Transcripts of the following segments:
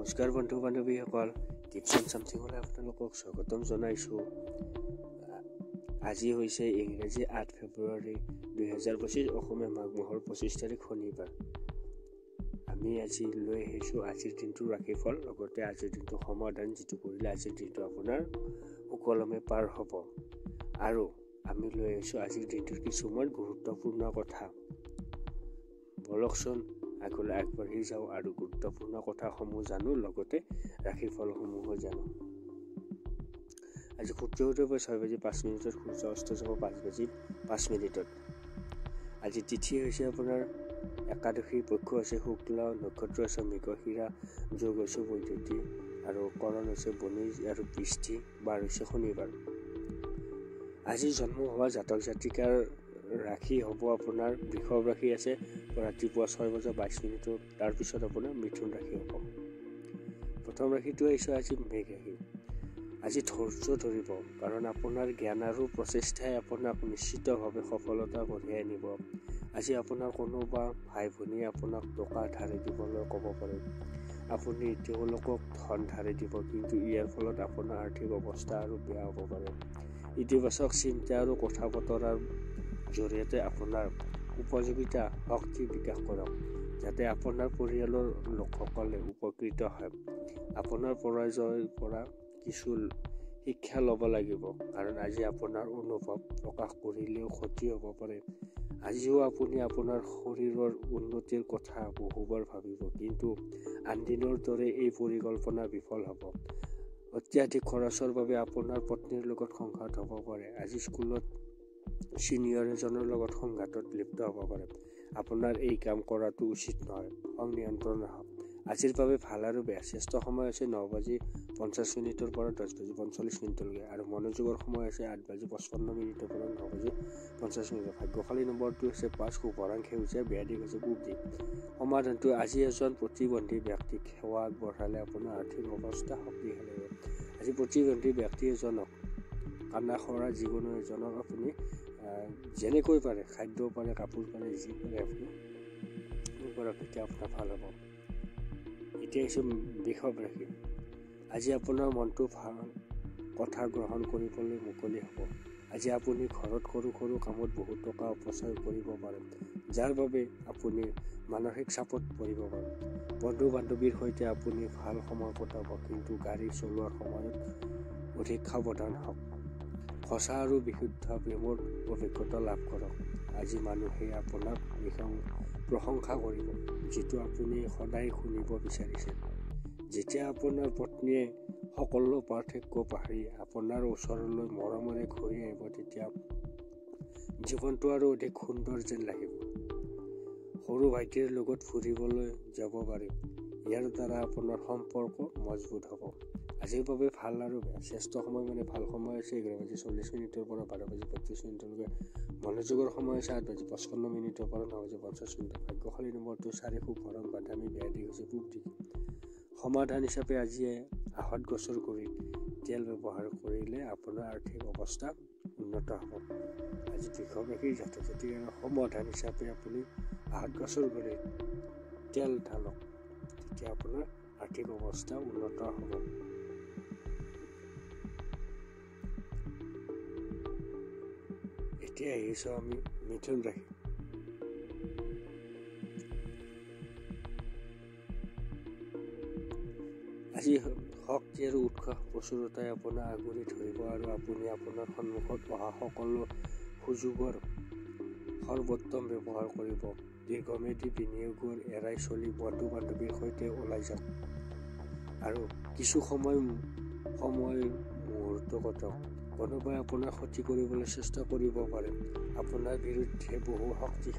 নমস্কাৰ বন্ধু বান্ধৱীসকল, tips and চামথিঙলৈ আপোনালোকক স্বাগতম জনাইছোঁ। আজি হৈছে ইংৰাজী 8 ফেব্ৰুৱাৰী 2025, অসমীয়া মাঘ মাহৰ 25 তাৰিখ শনিবাৰ। আমি আজি লৈ আহিছোঁ আজিৰ দিনটোৰ ৰাশিফল, লগতে আজিৰ দিনটোৰ সমাধান, যিটো কৰিলে আজিৰ দিনটো আপোনাৰ সুকলমে পাৰ হ'ব। আৰু আমি লৈ আহিছোঁ আজিৰ দিনটোৰ কিছুমান গুৰুত্বপূৰ্ণ কথা। বলকচোন আগলৈ আগবাঢ়ি যাওঁ আৰু গুৰুত্বপূৰ্ণ কথাসমূহ জানো, লগতে ৰাশিফলসমূহো জানো। আজি সূৰ্য উদয় 6:05, সূৰ্য অস্ত যাব 5:05। আজি তিথি হৈছে আপোনাৰ একাদশী, পক্ষ হৈছে শুক্ল, নক্ষত্ৰ আছে মৃগশিৰা, যোগ হৈছে বৈদ্যুতি আৰু কৰণ হৈছে বনি আৰু বৃষ্টি, বাৰ হৈছে শনিবাৰ। আজি জন্ম হোৱা জাতক জাতিকাৰ ৰাশি হ'ব আপোনাৰ বৃষভ ৰাশি আছে ৰাতিপুৱা 6:22, তাৰপিছত আপোনাৰ মিথুন ৰাশি হ'ব। প্ৰথম ৰাশিটো আহিছে আজি মেঘ ৰাশি। আজি ধৈৰ্য ধৰিব, কাৰণ আপোনাৰ জ্ঞান আৰু প্ৰচেষ্টাই আপোনাক নিশ্চিতভাৱে সফলতা কঢ়িয়াই আনিব। আজি আপোনাৰ কোনোবা ভাই ভনীয়ে আপোনাক টকা ধাৰে দিবলৈ ক'ব পাৰে। আপুনি তেওঁলোকক ধন ধাৰে দিব, কিন্তু ইয়াৰ ফলত আপোনাৰ আৰ্থিক অৱস্থা আৰু বেয়া হ'ব পাৰে। ইতিবাচক চিন্তা আৰু কথা বতৰাৰ জৰিয়তে আপোনাৰ উপযোগিতা শক্তি বিকাশ কৰক, যাতে আপোনাৰ পৰিয়ালৰ লোকসকলে উপকৃত হয়। আপোনাৰ পৰাজয়ৰ পৰা কিছু শিক্ষা ল'ব লাগিব, কাৰণ আজি আপোনাৰ অনুভৱ প্ৰকাশ কৰিলেও ক্ষতি হ'ব পাৰে। আজিও আপুনি আপোনাৰ শৰীৰৰ উন্নতিৰ কথা বহুবাৰ ভাবিব, কিন্তু আন দিনৰ দৰে এই পৰিকল্পনা বিফল হ'ব। অত্যাধিক খৰচৰ বাবে আপোনাৰ পত্নীৰ লগত সংঘাত হ'ব পাৰে। আজি স্কুলত ছিনিয়ৰ এজনৰ লগত সংঘাতত লিপ্ত হ'ব পাৰে। আপোনাৰ এই কাম কৰাটো উচিত নহয়, নিয়ন্ত্ৰণ ৰাখক। আজিৰ বাবে ভাল আৰু বেয়া। শ্ৰেষ্ঠ সময় হৈছে 9:50 পৰা 10:45 আৰু মনোযোগৰ সময় আছে 8:55 পৰা 9:50। ভাগ্যশালী নম্বৰটো হৈছে 5, শুভ ৰং সেউজীয়া, বেয়া দিশ হৈছে পূব দিশ। সমাধানটো আজি এজন প্ৰতিবন্ধী ব্যক্তিক সেৱা আগবঢ়ালে আপোনাৰ আৰ্থিক অৱস্থা শক্তিশালী হ'ব। আজি প্ৰতিবন্ধী ব্যক্তি এজনক, কানা খৰা যিকোনো এজনক আপুনি যেনেকৈ পাৰে, খাদ্য পাৰে, কাপোৰ পাৰে, যি পাৰে আপুনি কৰক, তেতিয়া আপোনাৰ ভাল হ'ব। এতিয়া হৈছে বৃষভ ৰাশি। আজি আপোনাৰ মনটো ভাল কথা গ্ৰহণ কৰিবলৈ মুকলি হ'ব। আজি আপুনি ঘৰত সৰু সৰু কামত বহুত টকা অপচয় কৰিব পাৰে, যাৰ বাবে আপুনি মানসিক চাপত পৰিব পাৰে। বন্ধু বান্ধৱীৰ সৈতে আপুনি ভাল সময় কটাব, কিন্তু গাড়ী চলোৱাৰ সময়ত অধিক সাৱধান হওক। সঁচা আৰু বিশুদ্ধ প্ৰেমৰ অভিজ্ঞতা লাভ কৰক। আজি মানুহে আপোনাক প্ৰশংসা কৰিব, যিটো আপুনি সদায় শুনিব বিচাৰিছে। যেতিয়া আপোনাৰ পত্নীয়ে সকলো পাৰ্থক্য পাহৰি আপোনাৰ ওচৰলৈ মৰমেৰে ঘূৰি আহিব, তেতিয়া জীৱনটো আৰু অধিক সুন্দৰ যেন লাগিব। সৰু ভাইটিৰ লগত ফুৰিবলৈ যাব পাৰে, ইয়াৰ দ্বাৰা আপোনাৰ সম্পৰ্ক মজবুত হ'ব। আজিৰ বাবে ভাল আৰু বেয়া। শ্ৰেষ্ঠ সময় ভাল সময় আছে 11:40 পৰা 12:32। মনোযোগৰ সময় আছে 8:55 পৰা 9:50। ভাগ্যশালী নম্বৰটো 4, শুভ ৰং বাদামী, বেয়া দিশ হৈছে পূব দিশ। সমাধান হিচাপে আজি আহঁত গছৰ গুৰিত তেল ব্যৱহাৰ কৰিলে আপোনাৰ আৰ্থিক অৱস্থা উন্নত হ'ব। আজি বৃষভ ৰাশিৰ জাতক জাতিৰ সমাধান হিচাপে আপুনি আহঁত গছৰ গুৰিত তেল ঢালক, তেতিয়া আপোনাৰ আৰ্থিক অৱস্থা উন্নত হ'ব। এতিয়া আহিছোঁ আমি মিথুন ৰাশি। আজি শক্তি আৰু উৎসাহ প্ৰচুৰতাই আপোনাক আগুৰি ধৰিব আৰু আপুনি আপোনাৰ সন্মুখত অহা সকলো সুযোগৰ সৰ্বোত্তম ব্যৱহাৰ কৰিব। দীৰ্ঘম্যাদী বিনিয়োগৰ এৰাই চলি বন্ধু বান্ধৱীৰ সৈতে ওলাই যাওক আৰু কিছু সময় মুহূৰ্ত কটাওক। কোনোবাই আপোনাক ক্ষতি কৰিবলৈ চেষ্টা কৰিব পাৰে। আপোনাৰ বিৰুদ্ধে বহু শক্তি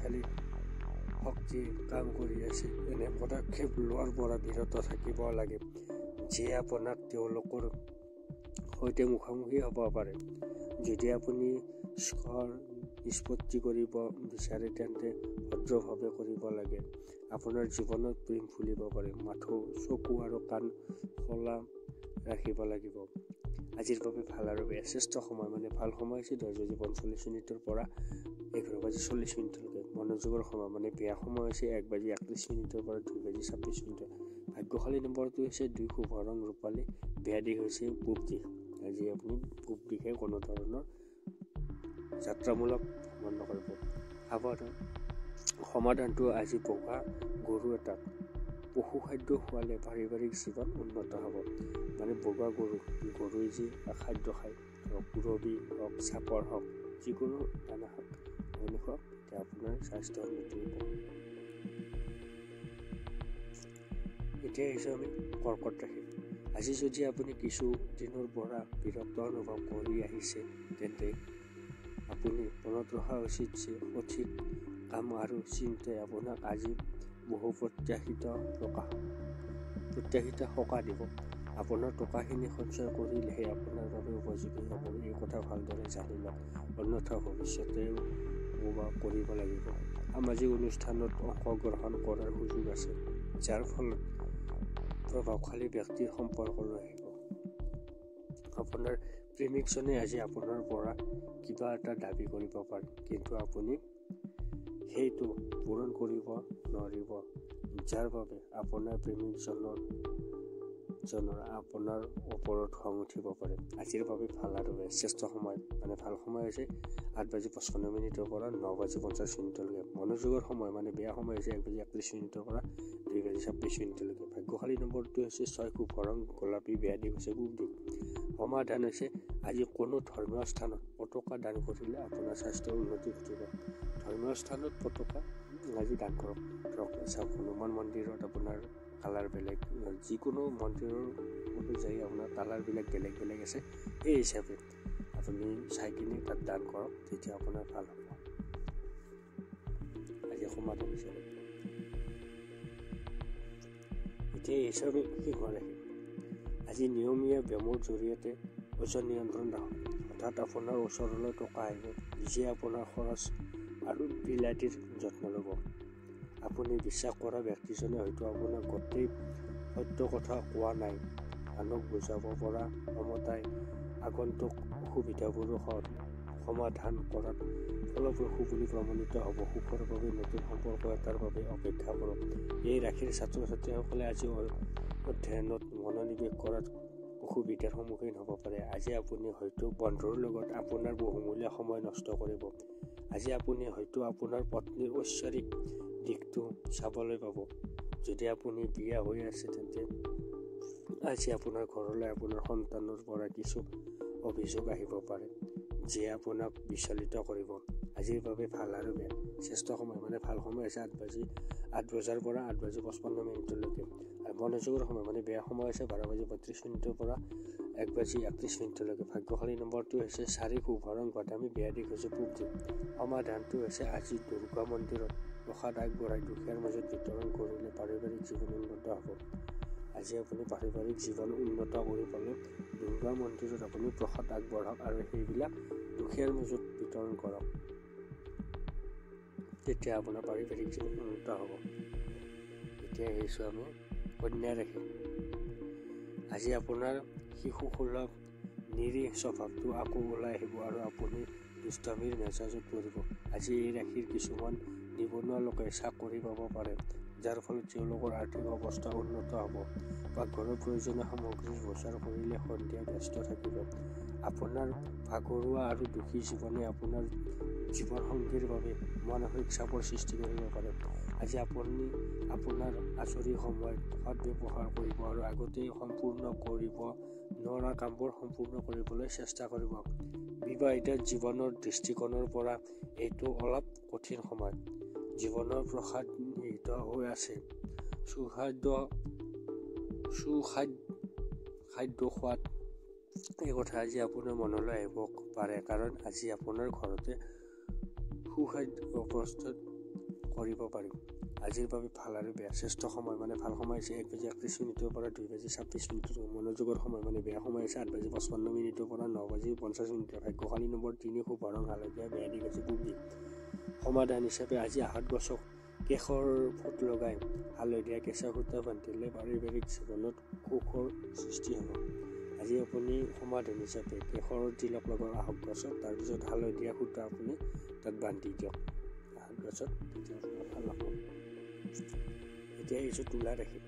কাম কৰি আছে। এনে পদক্ষেপ লোৱাৰ পৰা বিৰত থাকিব লাগে, যিয়ে আপোনাক তেওঁলোকৰ সৈতে মুখামুখি হ'ব পাৰে। যদি আপুনি নিষ্পত্তি কৰিব বিচাৰে, তেন্তে ভদ্ৰভাৱে কৰিব লাগে। আপোনাৰ জীৱনত প্ৰেম ফুলিব পাৰে। মাথো, চকু আৰু কাণ খোলা ৰাখিব লাগিব। আজিৰ বাবে ভাল আৰু বেয়া। শ্ৰেষ্ঠ সময় ভাল সময় হৈছে 10:45 পৰা 11:40। মনোযোগৰ সময় বেয়া সময় হৈছে 1:31 পৰা 2:26। ভাগ্যশালী নম্বৰটো হৈছে 2, শুভ ৰং ৰূপালী, বেয়া দিশ হৈছে পূব দিশ। আজি আপুনি পূব দিশে কোনো ধৰণৰ যাত্ৰামূলক ভ্ৰমণ নকৰিব। সাৱধান। সমাধানটো আজি বগা গৰু এটাক পশু খাদ্য খোৱালে পাৰিবাৰিক জীৱন উন্নত হ'ব। মানে বগা গৰুৱে যি খাদ্য খায়, ধৰক পুৰবী হওক, চাপৰ হওক, যিকোনো দানা হওক আপুনি খুৱাওক, তেতিয়া আপোনাৰ স্বাস্থ্য উন্নতি হ'ব। এতিয়া আহিছোঁ আমি কৰ্কট ৰাশি। আজি যদি আপুনি কিছু দিনৰ পৰা বিৰক্ত অনুভৱ কৰি আহিছে, তেন্তে আপুনি মনত ৰখা উচিত যে সঠিক কাম আৰু চিন্তাই আপোনাক আজি বহু প্ৰত্যাশিত সকাহ দিব। আপোনাৰ টকাখিনি সঞ্চয় কৰিলেহে আপোনাৰ বাবে উপযোগী হ'ব। এই কথা ভালদৰে জানি লওক, অন্যথা ভৱিষ্যতেও কৰিব লাগিব। সামাজিক অনুষ্ঠানত অংশগ্ৰহণ কৰাৰ সুযোগ আছে, যাৰ ফলত প্ৰভাৱশালী ব্যক্তিৰ সম্পৰ্ক আহিব। আপোনাৰ প্ৰেমিকজনে আজি আপোনাৰ পৰা কিবা এটা দাবী কৰিব পাৰে, কিন্তু আপুনি সেইটো পূৰণ কৰিব নোৱাৰিব, যাৰ বাবে আপোনাৰ প্ৰেমিকজনৰ আপোনাৰ ওপৰত খং উঠিব পাৰে। আজিৰ বাবে ভাল আৰু শ্ৰেষ্ঠ সময় মানে ভাল সময় হৈছে 8:55 পৰা 9:50 মনোযোগৰ সময় মানে বেয়া সময় হৈছে 1:31 পৰা 2:26 ভাগ্যশালী নম্বৰটো হৈছে 6, শুভ ৰং গোলাপী, বেয়া দিশ হৈছে পূব দিশ। সমাধান হৈছে আজি কোনো ধৰ্মীয় স্থানত পতাকা দান কৰিলে আপোনাৰ স্বাস্থ্যৰ উন্নতি ঘটিব। ধৰ্মীয় স্থানত পতাকা আজি দান কৰক। ধৰক চাওক, হনুমান মন্দিৰত আপোনাৰ কালাৰ বেলেগ, যিকোনো মন্দিৰৰ অনুযায়ী আপোনাৰ কালাৰবিলাক বেলেগ বেলেগ আছে। সেই হিচাপে আপুনি চাই কিনে তাত দান কৰক, তেতিয়া আপোনাৰ ভাল হ'ব। আজি সমাধান হিচাপে এতিয়া হিচাপে সিংহ ৰাশি। আজি নিয়মীয়া ব্যায়ামৰ জৰিয়তে ওজন নিয়ন্ত্ৰণ ৰাখক। হঠাৎ আপোনাৰ ওচৰলৈ টকা আহিব, যিয়ে আপোনাৰ খৰচ আৰু বিলাতীৰ যত্ন ল'ব। আপুনি বিশ্বাস কৰা ব্যক্তিজনে হয়তো আপোনাক গোটেই সত্য কথা কোৱা নাই। আনক বুজাব পৰা ক্ষমতাই আগন্তুক অসুবিধাবোৰো সমাধান কৰাত ফলপ্ৰসূ বুলি প্ৰমাণিত হ'ব। সুখৰ বাবে নতুন সম্পৰ্ক এটাৰ বাবে অপেক্ষা কৰক। এই ৰাশিৰ ছাত্ৰ ছাত্ৰীসকলে আজি অধ্যয়নত মনোনিৱেশ কৰাত অসুবিধাৰ সন্মুখীন হ'ব পাৰে। আজি আপুনি হয়তো বন্ধুৰ লগত আপোনাৰ বহুমূলীয়া সময় নষ্ট কৰিব। আজি আপুনি হয়তো আপোনাৰ পত্নীৰ ঐশ্বৰিক দিশটো চাবলৈ পাব। যদি আপুনি বিয়া হৈ আছে, তেন্তে আজি আপোনাৰ ঘৰলৈ আপোনাৰ সন্তানৰ পৰা কিছু অভিযোগ আহিব পাৰে, যিয়ে আপোনাক বিচলিত কৰিব। আজিৰ বাবে ভাল আৰু বেয়া শ্ৰেষ্ঠ সময় মানে ভাল সময় হৈছে 8 পৰা 8:55 আৰু মনোযোগৰ সময় মানে বেয়া সময় হৈছে 12:32 পৰা 1:31 ভাগ্যশালী নম্বৰটো হৈছে 4, শুভ ৰং বাদামী, বেয়া দিশ হৈছে পূব দিশ। সমাধানটো হৈছে আজি দুৰ্গা মন্দিৰত প্ৰসাদ আগবঢ়াই দুখীয়াৰ মাজত বিতৰণ কৰিলে পাৰিবাৰিক জীৱন উন্নত হ'ব। আজি আপুনি পাৰিবাৰিক জীৱন উন্নত কৰিবলৈ দুৰ্গা মন্দিৰত আপুনি প্ৰসাদ আগবঢ়াওক আৰু সেইবিলাক দুখীয়াৰ মাজত বিতৰণ কৰক, তেতিয়া আপোনাৰ পাৰিবাৰিক জীৱন উন্নত হ'ব। এতিয়া আহিছোঁ আমি কন্যা ৰাশি। আজি আপোনাৰ শিশুসুলভ নিৰীহ স্বভাৱটো আকৌ ওলাই আহিব আৰু আপুনি দুষ্টামিৰ মেজাজত পৰিব। আজি এই ৰাশিৰ কিছুমান নিবনুৱা লোকে চাকৰি পাব পাৰে, যাৰ ফলত তেওঁলোকৰ আৰ্থিক অৱস্থা উন্নত হ'ব। পাকঘৰৰ প্ৰয়োজনীয় সামগ্ৰীৰ বজাৰ কৰিলে সন্ধিয়া ব্যস্ত থাকিব। আপোনাৰ ভাগৰুৱা আৰু দুখী জীৱনে আপোনাৰ জীৱনসংগীৰ বাবে মানসিক চাপৰ সৃষ্টি কৰিব পাৰে। আজি আপুনি আপোনাৰ আজৰি সময়ত সৎব্যৱহাৰ কৰিব আৰু আগতেই সম্পূৰ্ণ কৰিব নোৱাৰা কামবোৰ সম্পূৰ্ণ কৰিবলৈ চেষ্টা কৰিব। বিবাহিত জীৱনৰ দৃষ্টিকোণৰ পৰা এইটো অলপ কঠিন সময়। জীৱনৰ প্ৰসাদ নিহিত হৈ আছে। খাদ্য সোৱাদ এই কথা আজি আপোনাৰ মনলৈ আহিব পাৰে, কাৰণ আজি আপোনাৰ ঘৰতে সুখাদ্য প্ৰস্তুত কৰিব পাৰিম। আজিৰ বাবে ভাল আৰু বেয়া শ্ৰেষ্ঠ সময় মানে ভাল সময় হৈছে 1:31 পৰা 2:26 মনোযোগৰ সময় মানে বেয়া সময় হৈছে 8:55 পৰা 9:50 ভাগ্যশালী নম্বৰ 3, শুভ ৰং হালধীয়া, বেয়া দিশ হৈছে পূব দিশ। সমাধান হিচাপে আজি আহত গছক কেশৰ ফুট লগাই হালধীয়া কেঁচা সূতা বান্ধিলে পাৰিবাৰিক জীৱনত সুখৰ সৃষ্টি হ'ব। আজি আপুনি সমাধান হিচাপে কেশৰৰ তিলক লগাওক আহত গছত, তাৰপিছত হালধীয়া সূতা আপুনি তাত বান্ধি দিয়ক আহত গছত, তেতিয়া আপোনাৰ ভাল হ'ব। এতিয়া আহিছোঁ তুলা ৰাশি।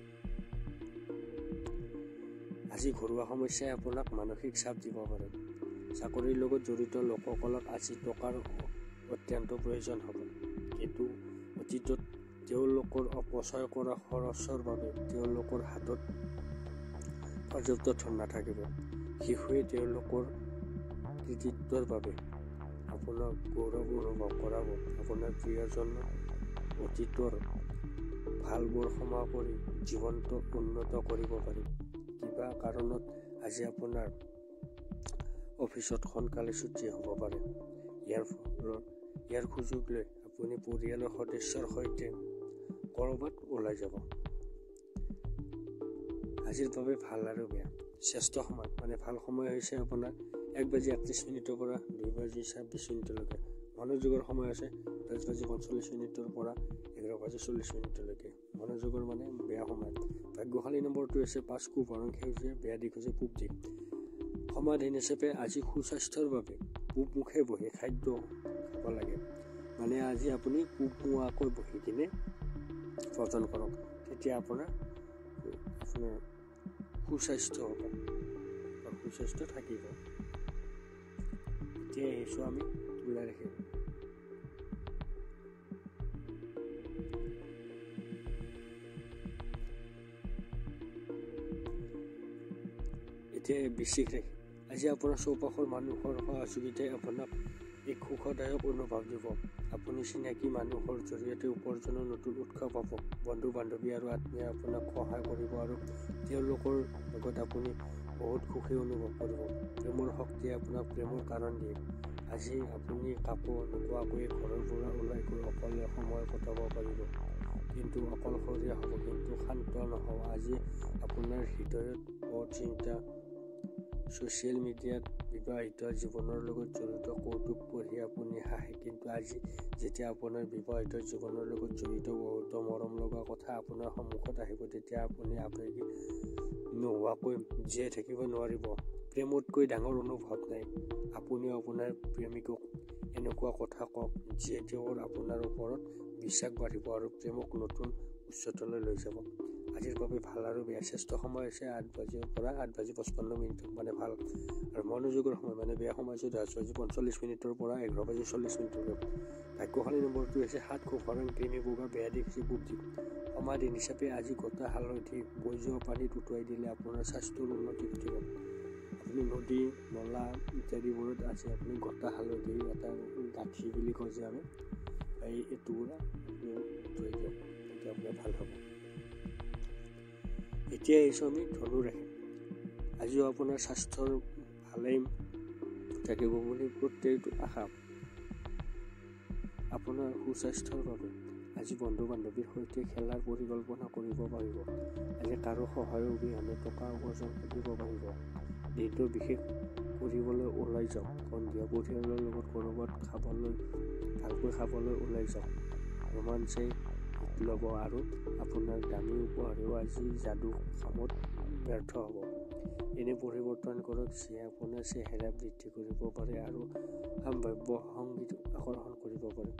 আজি ঘৰুৱা সমস্যাই আপোনাক মানসিক চাপ দিব পাৰে। চাকৰিৰ লগত জড়িত লোকসকলক আজি টকাৰ অত্যন্ত প্ৰয়োজন হ'ব, কিন্তু অতীতত তেওঁলোকৰ অপচয় কৰা খৰচৰ বাবে তেওঁলোকৰ হাতত পৰ্যাপ্ত ধন নাথাকিব। শিশুৱে তেওঁলোকৰ কৃতিত্বৰ বাবে আপোনাক গৌৰৱ অনুভৱ কৰাব। আপোনাৰ প্ৰিয়জন অতীতৰ ভালবোৰ ক্ষমা কৰি জীৱনটো উন্নত কৰিব পাৰিব। কিবা কাৰণত আজি আপোনাৰ অফিচত সোনকালে ছুটি হ'ব পাৰে। ইয়াৰ সুযোগ লৈ আপুনি পৰিয়ালৰ সদস্যৰ সৈতে ক'ৰবাত ওলাই যাব। আজিৰ বাবে ভাল আৰু বেয়া। শ্ৰেষ্ঠ সময় মানে ভাল সময় হৈছে আপোনাৰ 1:31 পৰা 2:26 মনোযোগৰ সময় আছে 10:45 পৰা 11:40 মনোযোগৰ মানে বেয়া সময়। ভাগ্যশালী নম্বৰটো হৈছে 5 কুভৰণ সেউজীয়া, বেয়া দিশ হৈছে পূব দিশ। সমাধান হিচাপে আজি সুস্বাস্থ্যৰ বাবে পূব মুখে বহি খাদ্য খাব লাগে। মানে আজি আপুনি পূব মুৱাকৈ বহি কিনে ভোজন কৰক, তেতিয়া আপোনাৰ সুস্বাস্থ্য হ'ব বা সুস্বাস্থ্য থাকিব। এতিয়া আহিছোঁ আমি তুলা ৰাশি। এতিয়া বৃশ্চিক ৰাশি। আজি আপোনাৰ চৌপাশৰ মানুহৰ সহযোগিতাই আপোনাক এক সুখদায়ক অনুভৱ দিব। আপুনি চিনাকি মানুহৰ জৰিয়তে উপাৰ্জনৰ নতুন উৎস পাব। বন্ধু বান্ধৱী আৰু আত্মীয়ে আপোনাক সহায় কৰিব আৰু তেওঁলোকৰ লগত আপুনি বহুত সুখী অনুভৱ কৰিব। প্ৰেমৰ শক্তিয়ে আপোনাক প্ৰেমৰ কাৰণ দিয়ে। আজি আপুনি কাকো নোকোৱাকৈ ঘৰৰ পৰা ওলাই গৈ অকলে সময় কটাব পাৰিব, কিন্তু অকলশৰীয়া হ'ব, কিন্তু শান্ত নহ'ব। আজি আপোনাৰ হৃদয়ত বহুত চিন্তা। ছ'চিয়েল মিডিয়াত বিবাহিত জীৱনৰ লগত জড়িত কৌতুক পঢ়ি আপুনি হাঁহে, কিন্তু আজি যেতিয়া আপোনাৰ বিবাহিত জীৱনৰ লগত জড়িত বহুতো মৰম লগা কথা আপোনাৰ সন্মুখত আহিব, তেতিয়া আপুনি আৱেগিক নোহোৱাকৈ জীয়াই থাকিব নোৱাৰিব। প্ৰেমতকৈ ডাঙৰ অনুভৱ নাই। আপুনি আপোনাৰ প্ৰেমিকক এনেকুৱা কথা কওক যিয়ে তেওঁৰ আপোনাৰ ওপৰত বিশ্বাস বাঢ়িব আৰু প্ৰেমক নতুন উচ্চতালৈ লৈ যাব। আজিৰ বাবে ভাল আৰু বেয়া। শ্ৰেষ্ঠ সময় হৈছে 8 পৰা 8:55 মানে ভাল, আৰু মনোযোগৰ সময় মানে বেয়া সময় হৈছে 10:45 পৰা 11:40। ভাগ্যশালী নম্বৰটো হৈছে 7 কুভৰণ ক্ৰীমি বগা, বেয়া দিশ হৈছে পূব দিশ। সমাধান হিচাপে আজি গোটা হালধি বৈ যোৱা পানীত উটুৱাই দিলে আপোনাৰ স্বাস্থ্যৰ উন্নতি ঘটিব। আপুনি নদী নলা ইত্যাদিবোৰত আছে আপুনি গোটা হালধি এটা গাঁঠি বুলি কয় যে আমি এইটো আপুনি উটুৱাই দিয়ক, তেতিয়া আপোনাৰ ভাল হ'ব। এতিয়া আহিছোঁ আমি ধনু ৰাশি। আজিও আপোনাৰ স্বাস্থ্যৰ ভালেই থাকিব বুলি প্ৰত্যেকটো আশা। আপোনাৰ সুস্বাস্থ্যৰ বাবে আজি বন্ধু বান্ধৱীৰ সৈতে খেলাৰ পৰিকল্পনা কৰিব পাৰিব। আজি কাৰো সহায় অবিহনে টকা উপাৰ্জন কৰিব পাৰিব। দিনটো বিশেষ কৰিবলৈ ওলাই যাওক। সন্ধিয়া পৰিয়ালৰ লগত ক'ৰবাত ভালকৈ খাবলৈ ওলাই যাওক। ৰোমাঞ্চে ল'ব আৰু আপোনাৰ দামী উপহাৰেও আজি যাদু কামত ব্যৰ্থ হ'ব। এনে পৰিৱৰ্তন কৰক যিয়ে আপোনাৰ চেহেৰা বৃদ্ধি কৰিব পাৰে আৰু সম্ভাৱ্য সংগীত আকৰ্ষণ কৰিব পাৰে।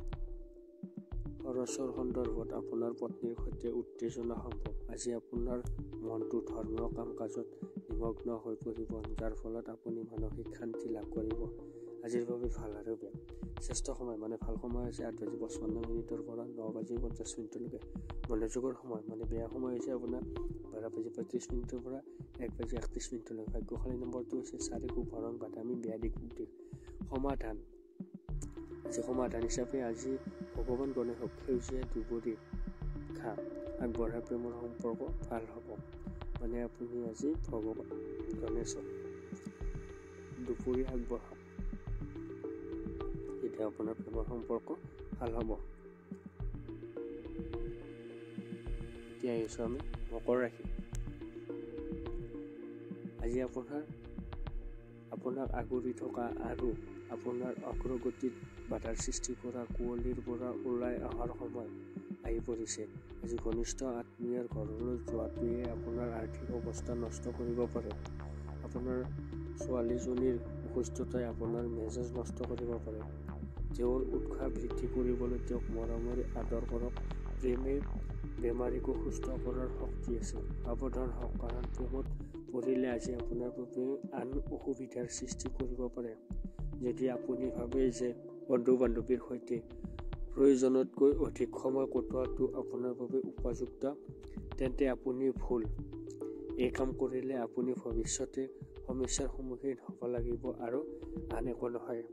খৰচৰ সন্দৰ্ভত আপোনাৰ পত্নীৰ সৈতে উত্তেজনা সম্ভৱ। আজি আপোনাৰ মনটো ধৰ্মীয় কাম কাজত নিমগ্ন হৈ পৰিব, যাৰ ফলত আপুনি মানসিক শান্তি লাভ কৰিব। আজিৰ বাবে ভাল আৰু বেয়া। শ্ৰেষ্ঠ সময় মানে ভাল সময় হৈছে 8:55 পৰা 9:50 মনোযোগৰ সময় মানে বেয়া সময় হৈছে আপোনাৰ 12:35 পৰা 1:31। ভাগ্যশালী নম্বৰটো হৈছে 4 কুভৰণ বাদামী, বেয়া দিশ পূব দিশ। সমাধান হিচাপে আজি ভগৱান গণেশক সেউজীয়া দুবৰি ঘাঁহ আগবঢ়াই প্ৰেমৰ সম্পৰ্ক ভাল হ'ব। মানে আপুনি আজি ভগৱান গণেশক দুপৰীয়া আগবঢ়াওক, তেতিয়া আপোনাৰ প্ৰেমৰ সম্পৰ্ক ভাল হ'ব। এতিয়া আহিছোঁ আমি মকৰ ৰাশি। আজি আপোনাক আগুৰি থকা আৰু আপোনাৰ অগ্ৰগতিত বাধাৰ সৃষ্টি কৰা কুঁৱলীৰ পৰা ওলাই অহাৰ সময় আহি পৰিছে। আজি ঘনিষ্ঠ আত্মীয়ৰ ঘৰলৈ যোৱাটোৱে আপোনাৰ আৰ্থিক অৱস্থা নষ্ট কৰিব পাৰে। আপোনাৰ ছোৱালীজনীৰ অসুস্থতাই আপোনাৰ মেজাজ নষ্ট কৰিব পাৰে। তেওঁৰ উৎসাহ বৃদ্ধি কৰিবলৈ তেওঁক মৰমেৰে আদৰ কৰক। প্ৰেমে বেমাৰীকো সুস্থ কৰাৰ শক্তি আছে। সাৱধান হওক, কাৰণ প্ৰেমত পৰিলে আজি আপোনাৰ বাবে আন অসুবিধাৰ সৃষ্টি কৰিব পাৰে। যদি আপুনি ভাবে যে বন্ধু বান্ধৱীৰ সৈতে প্ৰয়োজনতকৈ অধিক সময় কটোৱাটো আপোনাৰ বাবে উপযুক্ত, তেন্তে আপুনি ভুল। এই কাম কৰিলে আপুনি ভৱিষ্যতে সমস্যাৰ সন্মুখীন হ'ব লাগিব আৰু আন একো নহয়।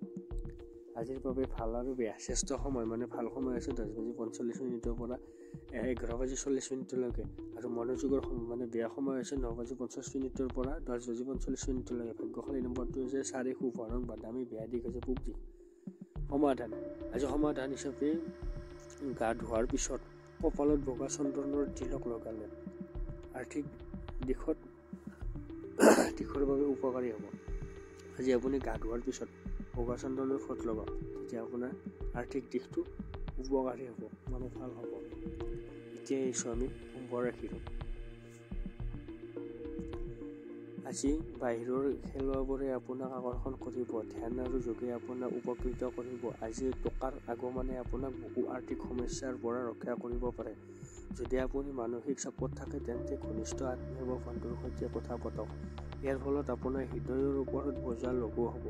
আজিৰ বাবে ভাল আৰু বেয়া শ্ৰেষ্ঠ সময় ভাল সময় আছে 10:45 পৰা 11:40 আৰু মনোযোগৰ সময় বেয়া সময় আছে 9:50 পৰা 10:45 ভাগ্যশালী নম্বৰটো হৈছে 4 শুভ ৰং বাদামী, বেয়া দিশ হৈছে পূব দিশ। সমাধান আজি সমাধান হিচাপে গা ধোৱাৰ পিছত কপালত বগা চন্দনৰ তিলক লগালে আৰ্থিক দিশৰ বাবে উপকাৰী হ'ব। আজি আপুনি গা ধোৱাৰ পিছত বগা চন্দনৰ ফট লগাওক, তেতিয়া আপোনাৰ আৰ্থিক দিশটো উপকাৰী হ'ব, ভাল হ'ব। এতিয়া এইছো আমি কুম্ভ ৰাশিৰ। আজি বাহিৰৰ খেলুৱাবোৰে আপোনাক আকৰ্ষণ কৰিব, ধ্যান আৰু যোগে আপোনাক উপকৃত কৰিব। আজি টকাৰ আগমনে আপোনাক বহু আৰ্থিক সমস্যাৰ পৰা ৰক্ষা কৰিব পাৰে। যদি আপুনি মানসিক চাপত থাকে, তেন্তে ঘনিষ্ঠ আত্মীয় বা বন্ধুৰ সৈতে কথা পাতক। ইয়াৰ ফলত আপোনাৰ হৃদয়ৰ ওপৰত বোজা লঘু হ'ব।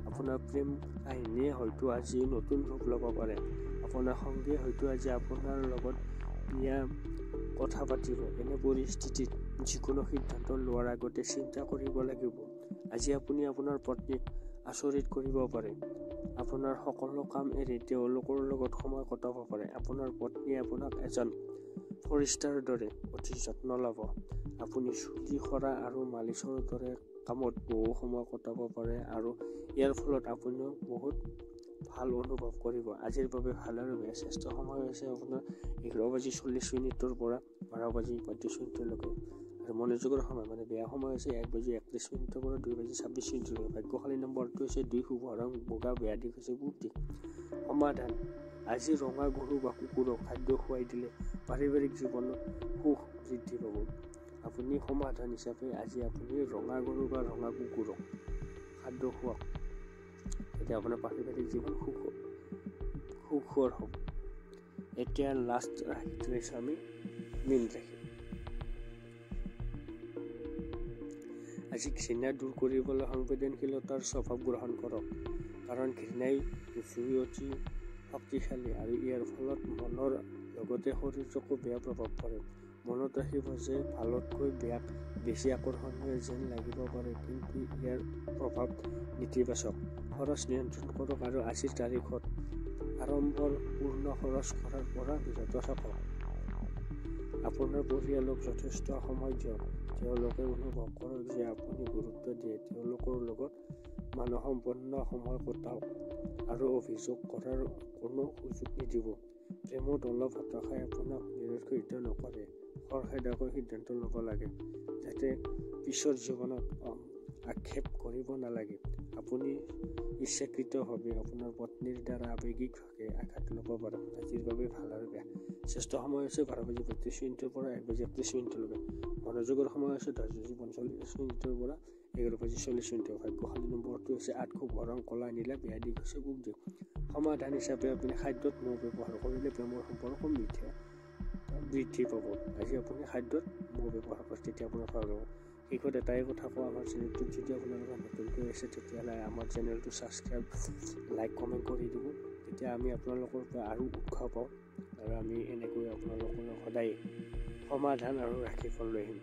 আপোনাৰ প্ৰেম কাহিনীয়ে হয়তো আজি নতুন ৰূপ ল'ব পাৰে। আপোনাৰ সংগীয়ে হয়তো আজি আপোনাৰ লগত বিয়া কথা পাতিব। এনে পৰিস্থিতিত যিকোনো সিদ্ধান্ত লোৱাৰ আগতে চিন্তা কৰিব লাগিব। আজি আপুনি আপোনাৰ পত্নীক আচৰিত কৰিব পাৰে। আপোনাৰ সকলো কাম এৰি তেওঁলোকৰ লগত সময় কটাব পাৰে। আপোনাৰ পত্নীয়ে আপোনাক এজন ফৰিষ্টাৰ দৰে অতি যত্ন ল'ব। আপুনি চুলি সৰা আৰু মালিচৰ দৰে কামত বহু সময় কটাব পাৰে আৰু ইয়াৰ ফলত আপুনিও বহুত ভাল অনুভৱ কৰিব। আজিৰ বাবে ভাল আৰু বেয়া শ্ৰেষ্ঠ সময় হৈছে আপোনাৰ 11:40 পৰা 12:32 আৰু মনোযোগৰ সময় বেয়া সময় হৈছে 1:31 পৰা 2:26। ভাগ্যশালী নম্বৰটো হৈছে 2 শুভ ৰং বগা, বেয়া দিশ হৈছে পূব দিশ। সমাধান আজি ৰঙা গৰু বা কুকুৰক খাদ্য খুৱাই দিলে পাৰিবাৰিক জীৱনত সুখ বৃদ্ধি পাব। আপুনি সমাধান হিচাপে আজি আপুনি ৰঙা গৰু বা ৰঙা কুকুৰক খাদ্য খুৱাওক, তেতিয়া আপোনাৰ পাৰিবাৰিক জীৱন সুখৰ হ'ব। এতিয়া লাষ্ট ৰাশিটো হৈছে আমি মীন ৰাশি। আজি ঘৃণা দূৰ কৰিবলৈ সংবেদনশীলতাৰ স্বভাৱ গ্ৰহণ কৰক, কাৰণ ঘৃণাই জুই অতি শক্তিশালী আৰু ইয়াৰ ফলত মনৰ লগতে শৰীৰকো বেয়া প্ৰভাৱ পৰে। মনত ৰাখিব যে ভালতকৈ বেয়াক বেছি আকৰ্ষণীয় যেন লাগিব পাৰে, কিন্তু ইয়াৰ প্ৰভাৱ নেতিবাচক। খৰচ নিয়ন্ত্ৰণ কৰক আৰু আজিৰ তাৰিখত আড়ম্বৰ পূৰ্ণ খৰচ কৰাৰ পৰা বিৰত থাকক। আপোনাৰ পৰিয়ালক যথেষ্ট সময় দিয়ক, তেওঁলোকে অনুভৱ কৰক যে আপুনি গুৰুত্ব দিয়ে। তেওঁলোকৰ লগত মানসম্পন্ন সময় কটাওক আৰু অভিযোগ কৰাৰ কোনো সুযোগ নিদিব। প্ৰেমত অলপ হতাশাই আপোনাক নিৰুৎসাহিত নকৰে। খৰখেদাকৈ সিদ্ধান্ত ল'ব লাগে, যাতে পিছৰ জীৱনত আক্ষেপ কৰিব নালাগে। আপুনি ইচ্ছাকৃতভাৱে আপোনাৰ পত্নীৰ দ্বাৰা আৱেগিকভাৱে আঘাত ল'ব পাৰে। আজিৰ বাবে ভাল আৰু বেয়া শ্ৰেষ্ঠ সময় হৈছে 12:32 পৰা 1:31। মনোযোগৰ সময় হৈছে 10:45 পৰা 11:40। ভাগ্যশালী নম্বৰটো হৈছে 8 শুভ ৰং কলা, নীলা, বেয়া দিশ হৈছে পূব দিশ। সমাধান হিচাপে আপুনি খাদ্যত মৌ ব্যৱহাৰ কৰিলে প্ৰেমৰ সম্পৰ্ক বৃদ্ধি পাব। আজি আপুনি খাদ্যত মৌ ব্যৱহাৰ কৰে, তেতিয়া আপোনাৰ ভাল হ'ব। শেষত এটাই কথা কওঁ, আমাৰ চেনেলটোত যদি আপোনালোকে নতুনকৈ আছে, তেতিয়াহ'লে আমাৰ চেনেলটো ছাবস্ক্ৰাইব, লাইক, কমেণ্ট কৰি দিব। তেতিয়া আমি আপোনালোকৰ পৰা আৰু উৎসাহ পাওঁ আৰু আমি এনেকৈ আপোনালোকৰ সদায় সমাধান আৰু ৰাশিফল লৈ আহিম।